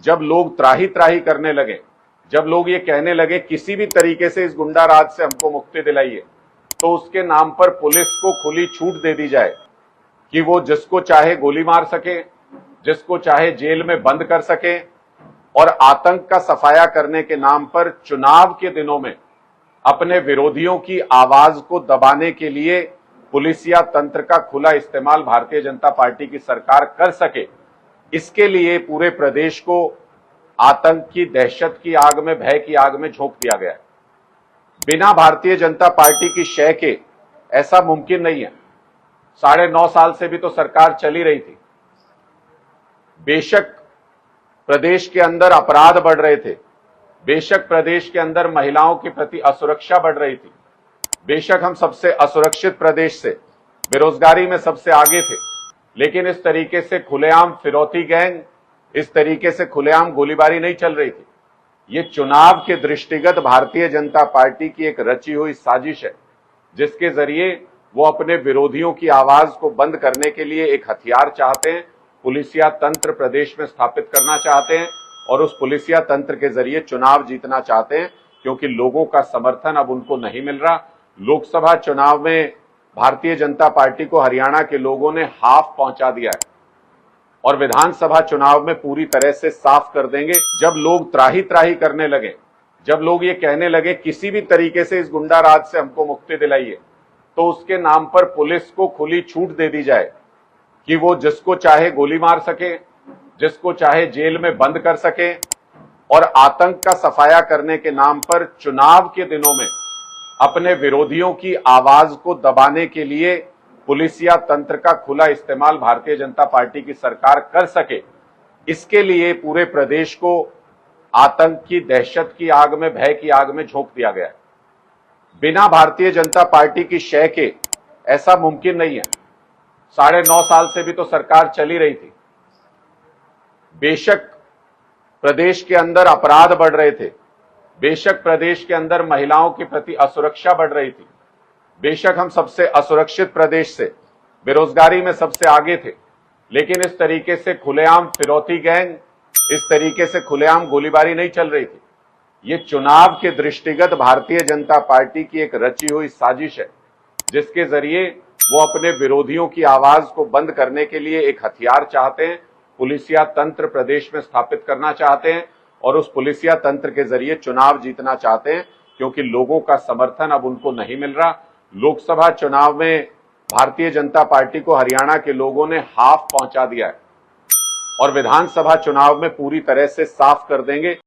जब लोग त्राही त्राही करने लगे, जब लोग ये कहने लगे किसी भी तरीके से इस गुंडा राज से हमको मुक्ति दिलाइए, तो उसके नाम पर पुलिस को खुली छूट दे दी जाए कि वो जिसको चाहे गोली मार सके, जिसको चाहे जेल में बंद कर सके और आतंक का सफाया करने के नाम पर चुनाव के दिनों में अपने विरोधियों की आवाज को दबाने के लिए पुलिसिया तंत्र का खुला इस्तेमाल भारतीय जनता पार्टी की सरकार कर सके, इसके लिए पूरे प्रदेश को आतंक की दहशत की आग में, भय की आग में झोंक दिया गया है। बिना भारतीय जनता पार्टी की शय के ऐसा मुमकिन नहीं है। 9.5 साल से भी तो सरकार चली रही थी। बेशक प्रदेश के अंदर अपराध बढ़ रहे थे, बेशक प्रदेश के अंदर महिलाओं के प्रति असुरक्षा बढ़ रही थी, बेशक हम सबसे असुरक्षित प्रदेश से, बेरोजगारी में सबसे आगे थे, लेकिन इस तरीके से खुलेआम फिरौती गैंग, इस तरीके से खुलेआम गोलीबारी नहीं चल रही थी। ये चुनाव के दृष्टिगत भारतीय जनता पार्टी की एक रची हुई साजिश है, जिसके जरिए वो अपने विरोधियों की आवाज को बंद करने के लिए एक हथियार चाहते हैं, पुलिसिया तंत्र प्रदेश में स्थापित करना चाहते हैं और उस पुलिसिया तंत्र के जरिए चुनाव जीतना चाहते हैं, क्योंकि लोगों का समर्थन अब उनको नहीं मिल रहा। लोकसभा चुनाव में भारतीय जनता पार्टी को हरियाणा के लोगों ने हाफ पहुंचा दिया है और विधानसभा चुनाव में पूरी तरह से साफ कर देंगे। जब लोग त्राही त्राही करने लगे, जब लोग ये कहने लगे किसी भी तरीके से इस गुंडा राज से हमको मुक्ति दिलाइए, तो उसके नाम पर पुलिस को खुली छूट दे दी जाए कि वो जिसको चाहे गोली मार सके, जिसको चाहे जेल में बंद कर सके और आतंक का सफाया करने के नाम पर चुनाव के दिनों में अपने विरोधियों की आवाज को दबाने के लिए पुलिसिया तंत्र का खुला इस्तेमाल भारतीय जनता पार्टी की सरकार कर सके, इसके लिए पूरे प्रदेश को आतंक की दहशत की आग में, भय की आग में झोंक दिया गया है। बिना भारतीय जनता पार्टी की शय के ऐसा मुमकिन नहीं है। 9.5 साल से भी तो सरकार चली रही थी। बेशक प्रदेश के अंदर अपराध बढ़ रहे थे, बेशक प्रदेश के अंदर महिलाओं के प्रति असुरक्षा बढ़ रही थी, बेशक हम सबसे असुरक्षित प्रदेश से, बेरोजगारी में सबसे आगे थे, लेकिन इस तरीके से खुलेआम फिरौती गैंग, इस तरीके से खुलेआम गोलीबारी नहीं चल रही थी। ये चुनाव के दृष्टिगत भारतीय जनता पार्टी की एक रची हुई साजिश है, जिसके जरिए वो अपने विरोधियों की आवाज को बंद करने के लिए एक हथियार चाहते हैं, पुलिसिया तंत्र प्रदेश में स्थापित करना चाहते हैं और उस पुलिसिया तंत्र के जरिए चुनाव जीतना चाहते हैं, क्योंकि लोगों का समर्थन अब उनको नहीं मिल रहा। लोकसभा चुनाव में भारतीय जनता पार्टी को हरियाणा के लोगों ने हाफ पहुंचा दिया है और विधानसभा चुनाव में पूरी तरह से साफ कर देंगे।